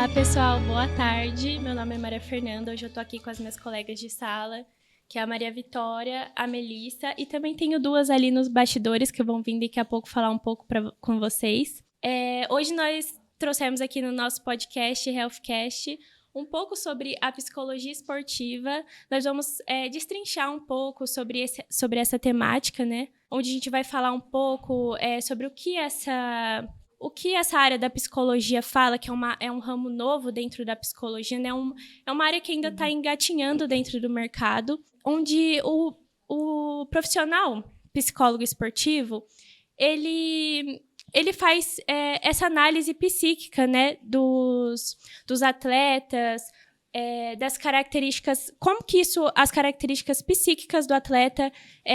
Olá, pessoal. Boa tarde. Meu nome é Maria Fernanda. Hoje eu tô aqui com as minhas colegas de sala, que é a Maria Vitória, a Melissa, e também tenho duas ali nos bastidores que vão vir daqui a pouco falar um pouco com vocês. Hoje nós trouxemos aqui no nosso podcast, Healthcast, um pouco sobre a psicologia esportiva. Nós vamos destrinchar um pouco sobre essa temática, né? Onde a gente vai falar um pouco sobre o que essa área da psicologia fala, que é um ramo novo dentro da psicologia, né? É uma área que ainda está engatinhando dentro do mercado, onde o profissional psicólogo esportivo, ele faz essa análise psíquica, né, dos atletas, das características, como que as características psíquicas do atleta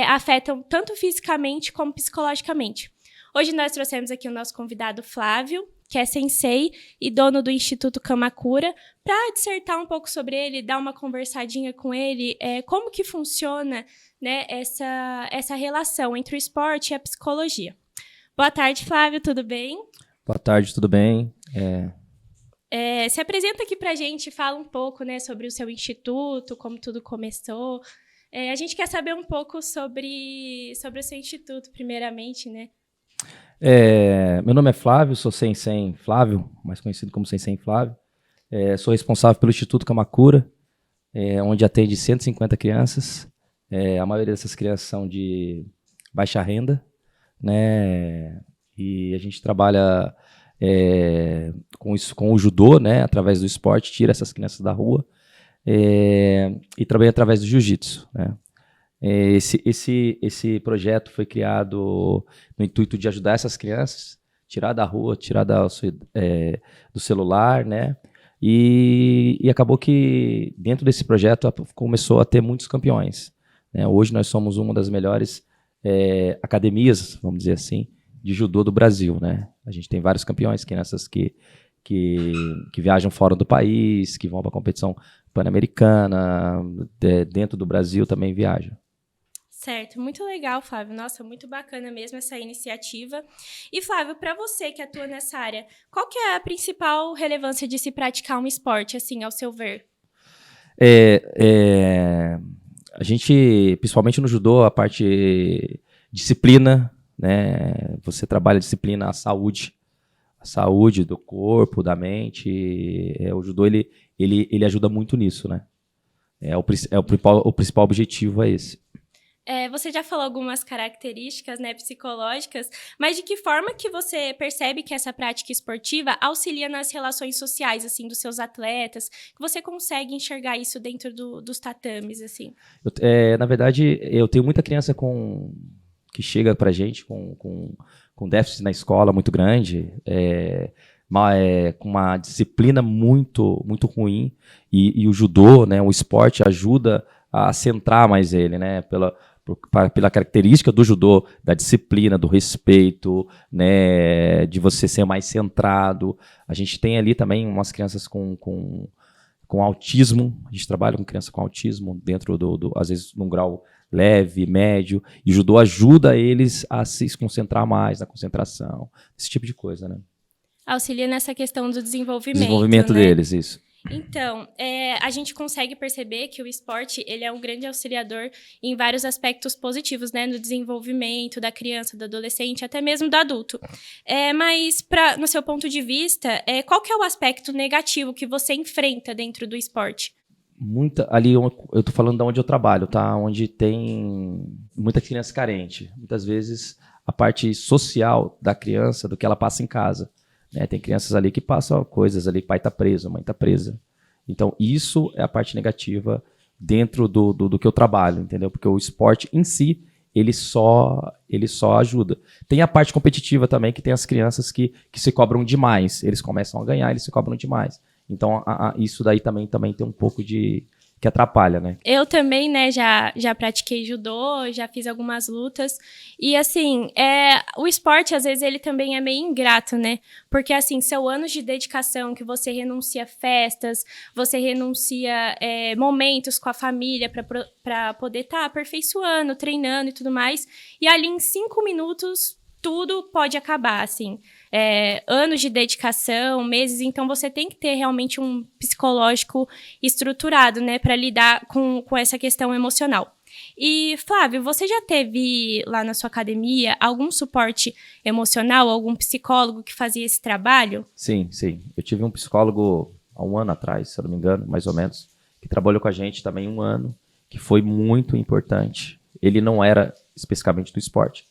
afetam tanto fisicamente como psicologicamente. Hoje nós trouxemos aqui o nosso convidado Flávio, que é sensei e dono do Instituto Kamakura, para dissertar um pouco sobre ele, dar uma conversadinha com ele, como que funciona, né, essa relação entre o esporte e a psicologia. Boa tarde, Flávio, tudo bem? Boa tarde, tudo bem? Se apresenta aqui para a gente, fala um pouco, né, sobre o seu instituto, como tudo começou. A gente quer saber um pouco sobre o seu instituto, primeiramente, né? Meu nome é Flávio, sou Sensei Flávio, mais conhecido como Sensei Flávio. Sou responsável pelo Instituto Kamakura, onde atende 150 crianças. A maioria dessas crianças são de baixa renda, né? E a gente trabalha com o judô, né? Através do esporte, tira essas crianças da rua. E também através do jiu-jitsu, né? Esse projeto foi criado no intuito de ajudar essas crianças, tirar da rua, tirar do celular, né? E acabou que dentro desse projeto começou a ter muitos campeões, né? Hoje nós somos uma das melhores academias, vamos dizer assim, de judô do Brasil, né? A gente tem vários campeões, crianças que viajam fora do país, que vão para a competição pan-americana, dentro do Brasil também viajam. Certo, muito legal, Flávio. Nossa, muito bacana mesmo essa iniciativa. E, Flávio, para você que atua nessa área, qual que é a principal relevância de se praticar um esporte, assim, ao seu ver? A gente, principalmente no judô, a parte disciplina, né? Você trabalha a disciplina, a saúde do corpo, da mente. O judô ele ajuda muito nisso, né? O principal objetivo é esse. Você já falou algumas características, né, psicológicas, mas de que forma que você percebe que essa prática esportiva auxilia nas relações sociais, assim, dos seus atletas? Que você consegue enxergar isso dentro dos tatames, assim? Na verdade, eu tenho muita criança que chega pra gente com déficit na escola muito grande, com uma disciplina muito, muito ruim, e o judô, né, o esporte ajuda a centrar mais ele, né, pela característica do judô, da disciplina, do respeito, né, de você ser mais centrado. A gente tem ali também umas crianças com autismo, a gente trabalha com criança com autismo dentro às vezes num grau leve, médio, e o judô ajuda eles a se concentrar mais na concentração, esse tipo de coisa, né? Auxilia nessa questão do Desenvolvimento, né? deles, isso. Então, a gente consegue perceber que o esporte ele é um grande auxiliador em vários aspectos positivos, né? No desenvolvimento da criança, do adolescente, até mesmo do adulto. Mas, no seu ponto de vista, qual que é o aspecto negativo que você enfrenta dentro do esporte? Ali eu tô falando de onde eu trabalho, tá? Onde tem muita criança carente. Muitas vezes a parte social da criança, do que ela passa em casa. Tem crianças ali que passam coisas ali, pai tá preso, mãe tá presa. Então, isso é a parte negativa dentro do que eu trabalho, entendeu? Porque o esporte em si, ele só ajuda. Tem a parte competitiva também, que tem as crianças que se cobram demais. Eles começam a ganhar, eles se cobram demais. Então, isso daí também tem um pouco que atrapalha, né? Eu também, né, já pratiquei judô, já fiz algumas lutas. E, assim, o esporte, às vezes, ele também é meio ingrato, né? Porque, assim, são anos de dedicação que você renuncia festas, você renuncia momentos com a família para poder estar aperfeiçoando, treinando e tudo mais. E ali, em 5 minutos, tudo pode acabar, assim. Anos de dedicação, meses, então você tem que ter realmente um psicológico estruturado, né, para lidar com essa questão emocional. E, Flávio, você já teve lá na sua academia algum suporte emocional, algum psicólogo que fazia esse trabalho? Sim. Eu tive um psicólogo há um ano atrás, se eu não me engano, mais ou menos, que trabalhou com a gente também 1 ano, que foi muito importante. Ele não era especificamente do esporte,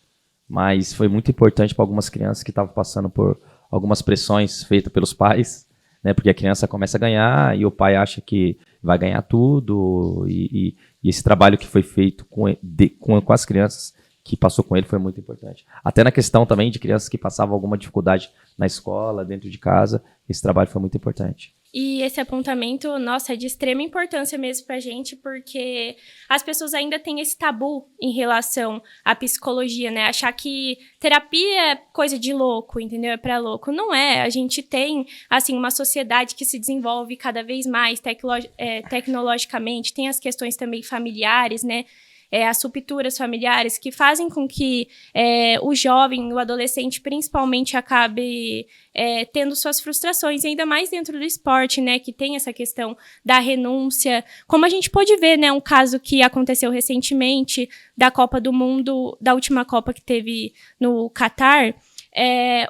mas foi muito importante para algumas crianças que estavam passando por algumas pressões feitas pelos pais, né? Porque a criança começa a ganhar e o pai acha que vai ganhar tudo, e esse trabalho que foi feito com as crianças que passou com ele foi muito importante. Até na questão também de crianças que passavam alguma dificuldade na escola, dentro de casa, esse trabalho foi muito importante. E esse apontamento, nossa, é de extrema importância mesmo pra gente, porque as pessoas ainda têm esse tabu em relação à psicologia, né? Achar que terapia é coisa de louco, entendeu? É pra louco. Não é. A gente tem, assim, uma sociedade que se desenvolve cada vez mais tecnologicamente, tem as questões também familiares, né? As rupturas familiares que fazem com que o jovem, o adolescente, principalmente, acabe tendo suas frustrações, ainda mais dentro do esporte, né, que tem essa questão da renúncia. Como a gente pôde ver, né, um caso que aconteceu recentemente da Copa do Mundo, da última Copa que teve no Catar,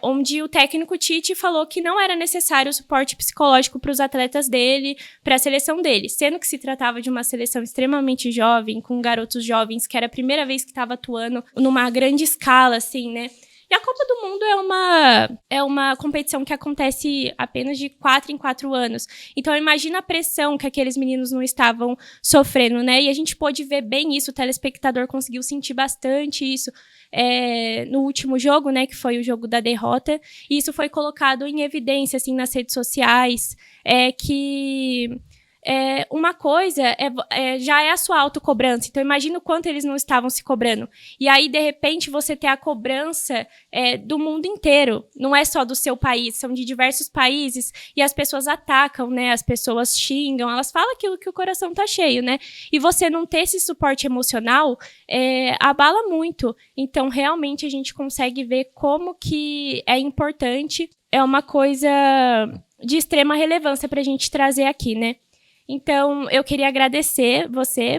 onde o técnico Tite falou que não era necessário o suporte psicológico para os atletas dele, para a seleção dele, sendo que se tratava de uma seleção extremamente jovem, com garotos jovens, que era a primeira vez que estava atuando numa grande escala, assim, né? E a Copa do Mundo é uma competição que acontece apenas de 4 em 4 anos. Então, imagina a pressão que aqueles meninos não estavam sofrendo, né? E a gente pôde ver bem isso, o telespectador conseguiu sentir bastante isso no último jogo, né? Que foi o jogo da derrota. E isso foi colocado em evidência, assim, nas redes sociais, que... uma coisa já é a sua autocobrança. Então, imagina o quanto eles não estavam se cobrando. E aí, de repente, você ter a cobrança do mundo inteiro. Não é só do seu país, são de diversos países. E as pessoas atacam, né? As pessoas xingam, elas falam aquilo que o coração tá cheio, né? E você não ter esse suporte emocional abala muito. Então, realmente, a gente consegue ver como que é importante. É uma coisa de extrema relevância pra gente trazer aqui, né? Então, eu queria agradecer você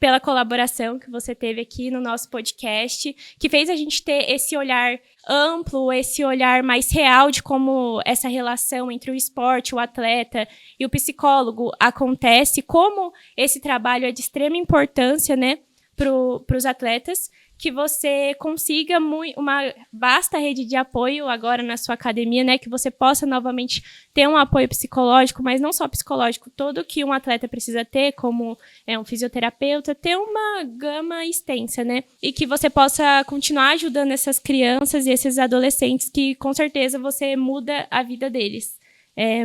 pela colaboração que você teve aqui no nosso podcast, que fez a gente ter esse olhar amplo, esse olhar mais real de como essa relação entre o esporte, o atleta e o psicólogo acontece, como esse trabalho é de extrema importância, né, para os atletas, que você consiga uma vasta rede de apoio agora na sua academia, né? Que você possa novamente ter um apoio psicológico, mas não só psicológico, todo que um atleta precisa ter, como um fisioterapeuta, ter uma gama extensa, né? E que você possa continuar ajudando essas crianças e esses adolescentes que, com certeza, você muda a vida deles.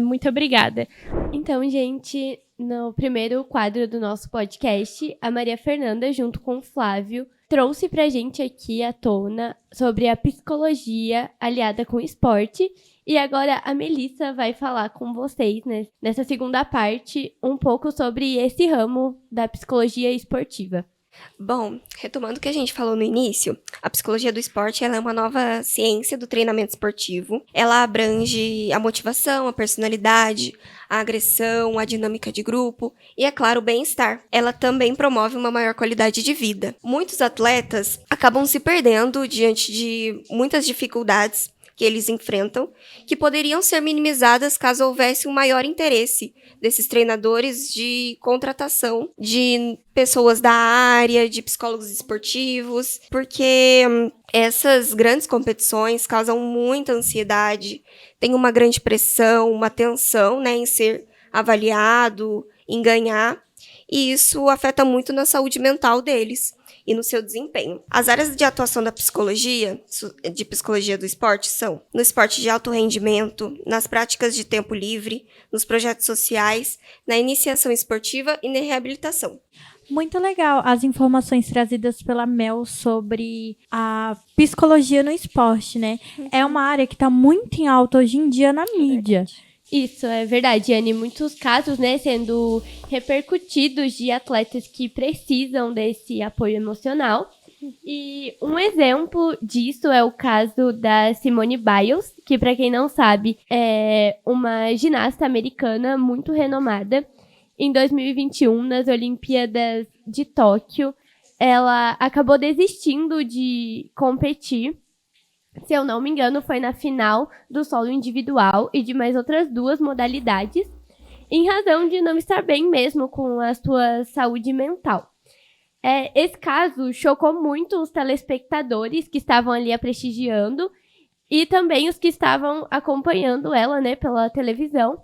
Muito obrigada. Então, gente, no primeiro quadro do nosso podcast, a Maria Fernanda, junto com o Flávio, trouxe pra gente aqui à tona sobre a psicologia aliada com o esporte. E agora a Melissa vai falar com vocês, né, nessa segunda parte, um pouco sobre esse ramo da psicologia esportiva. Bom, retomando o que a gente falou no início, a psicologia do esporte ela é uma nova ciência do treinamento esportivo. Ela abrange a motivação, a personalidade, a agressão, a dinâmica de grupo e, é claro, o bem-estar. Ela também promove uma maior qualidade de vida. Muitos atletas acabam se perdendo diante de muitas dificuldades que eles enfrentam, que poderiam ser minimizadas caso houvesse um maior interesse desses treinadores de contratação de pessoas da área, de psicólogos esportivos, porque essas grandes competições causam muita ansiedade, tem uma grande pressão, uma tensão, né, em ser avaliado, em ganhar, e isso afeta muito na saúde mental deles e no seu desempenho. As áreas de atuação da psicologia, de psicologia do esporte, são no esporte de alto rendimento, nas práticas de tempo livre, nos projetos sociais, na iniciação esportiva e na reabilitação. Muito legal as informações trazidas pela Mel sobre a psicologia no esporte, né? É uma área que está muito em alta hoje em dia na mídia. Isso, é verdade, Anne. Muitos casos, né, sendo repercutidos de atletas que precisam desse apoio emocional. E um exemplo disso é o caso da Simone Biles, que, para quem não sabe, é uma ginasta americana muito renomada. Em 2021, nas Olimpíadas de Tóquio, ela acabou desistindo de competir. Se eu não me engano, foi na final do solo individual e de mais outras 2 modalidades, em razão de não estar bem mesmo com a sua saúde mental. Esse caso chocou muito os telespectadores que estavam ali a prestigiando e também os que estavam acompanhando ela, né, pela televisão,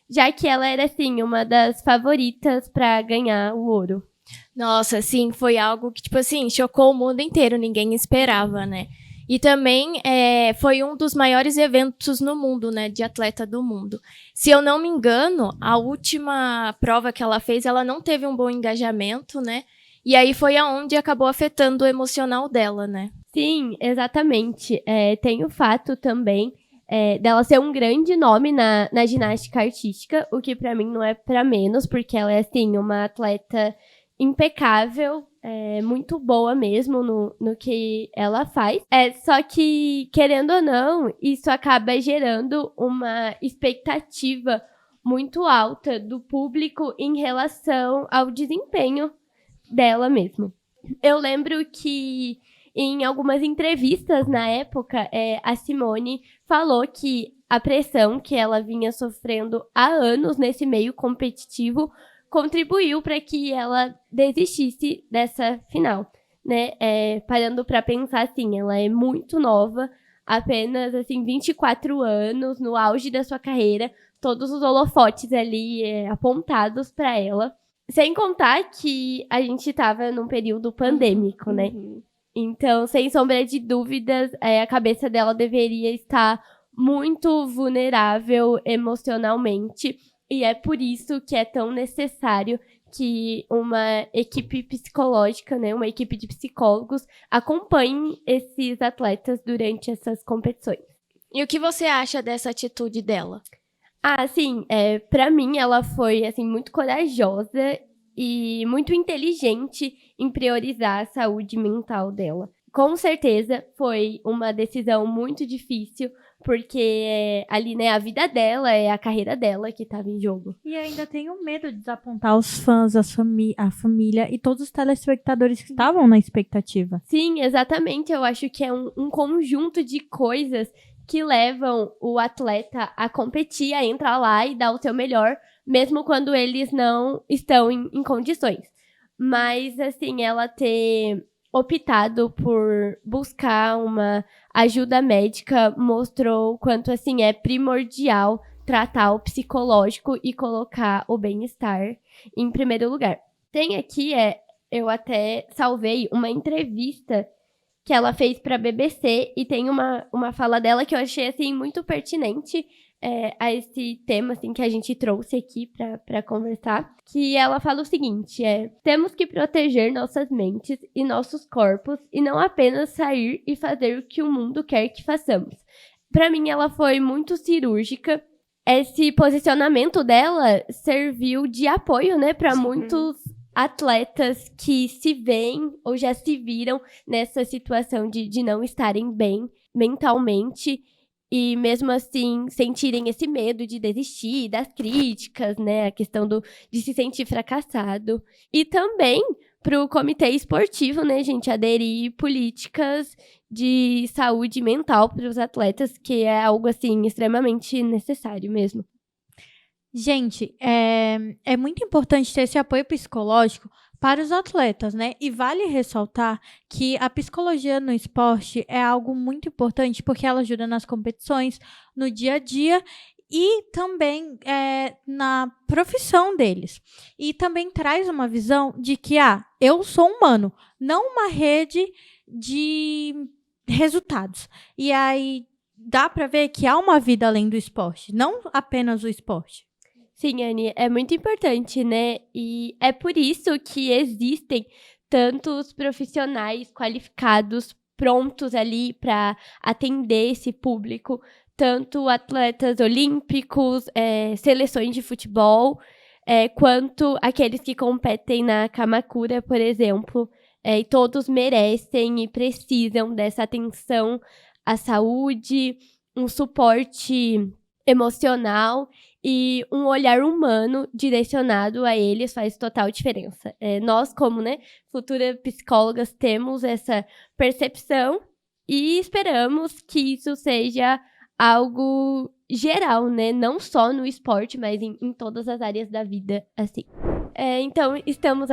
já que ela era, assim, uma das favoritas para ganhar o ouro. Nossa, sim, foi algo que, tipo assim, chocou o mundo inteiro, ninguém esperava, né? E também foi um dos maiores eventos no mundo, né, de atleta do mundo. Se eu não me engano, a última prova que ela fez, ela não teve um bom engajamento, né? E aí foi aonde acabou afetando o emocional dela, né? Sim, exatamente. Tem o fato também dela ser um grande nome na ginástica artística, o que pra mim não é pra menos, porque ela é, assim, uma atleta impecável, muito boa mesmo no que ela faz. Só que, querendo ou não, isso acaba gerando uma expectativa muito alta do público em relação ao desempenho dela mesmo. Eu lembro que em algumas entrevistas na época, a Simone falou que a pressão que ela vinha sofrendo há anos nesse meio competitivo contribuiu para que ela desistisse dessa final, né? Parando para pensar, assim, ela é muito nova, apenas, assim, 24 anos, no auge da sua carreira, todos os holofotes ali apontados para ela. Sem contar que a gente estava num período pandêmico, né? Então, sem sombra de dúvidas, a cabeça dela deveria estar muito vulnerável emocionalmente. E é por isso que é tão necessário que uma equipe psicológica, né, uma equipe de psicólogos, acompanhe esses atletas durante essas competições. E o que você acha dessa atitude dela? Sim, pra mim ela foi, assim, muito corajosa e muito inteligente em priorizar a saúde mental dela. Com certeza foi uma decisão muito difícil, porque ali, né, a vida dela, a carreira dela que estava em jogo. E ainda tenho medo de desapontar os fãs, a família e todos os telespectadores que estavam na expectativa. Sim, exatamente. Eu acho que é um conjunto de coisas que levam o atleta a competir, a entrar lá e dar o seu melhor, mesmo quando eles não estão em condições. Mas, assim, ela ter optado por buscar uma ajuda médica mostrou o quanto, assim, é primordial tratar o psicológico e colocar o bem-estar em primeiro lugar. Tem aqui, eu até salvei uma entrevista que ela fez para a BBC e tem uma fala dela que eu achei, assim, muito pertinente a esse tema, assim, que a gente trouxe aqui para conversar, que ela fala o seguinte, temos que proteger nossas mentes e nossos corpos e não apenas sair e fazer o que o mundo quer que façamos. Para mim, ela foi muito cirúrgica. Esse posicionamento dela serviu de apoio, né, para muitos atletas que se veem ou já se viram nessa situação de não estarem bem mentalmente e mesmo assim sentirem esse medo de desistir das críticas, né, a questão de se sentir fracassado. E também para o comitê esportivo, né, gente, aderir políticas de saúde mental para os atletas, que é algo, assim, extremamente necessário mesmo. Gente, é muito importante ter esse apoio psicológico para os atletas, né? E vale ressaltar que a psicologia no esporte é algo muito importante porque ela ajuda nas competições, no dia a dia e também na profissão deles. E também traz uma visão de que, eu sou humano, não uma rede de resultados. E aí dá para ver que há uma vida além do esporte, não apenas o esporte. Sim, Anny, é muito importante, né? E é por isso que existem tantos profissionais qualificados, prontos ali para atender esse público, tanto atletas olímpicos, seleções de futebol, quanto aqueles que competem na Kamakura, por exemplo. e todos merecem e precisam dessa atenção à saúde, um suporte emocional e um olhar humano direcionado a eles faz total diferença. Nós, como, né, futuras psicólogas, temos essa percepção e esperamos que isso seja algo geral, né? Não só no esporte, mas em todas as áreas da vida, assim. Então, estamos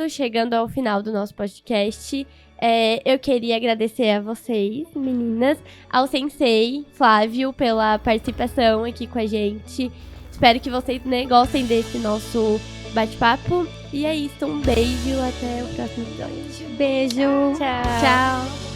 chegando ao final do nosso podcast. Eu queria agradecer a vocês, meninas, ao Sensei, Flávio, pela participação aqui com a gente. Espero que vocês, né, gostem desse nosso bate-papo. E é isso, um beijo, até o próximo episódio. Beijo. Tchau. Tchau.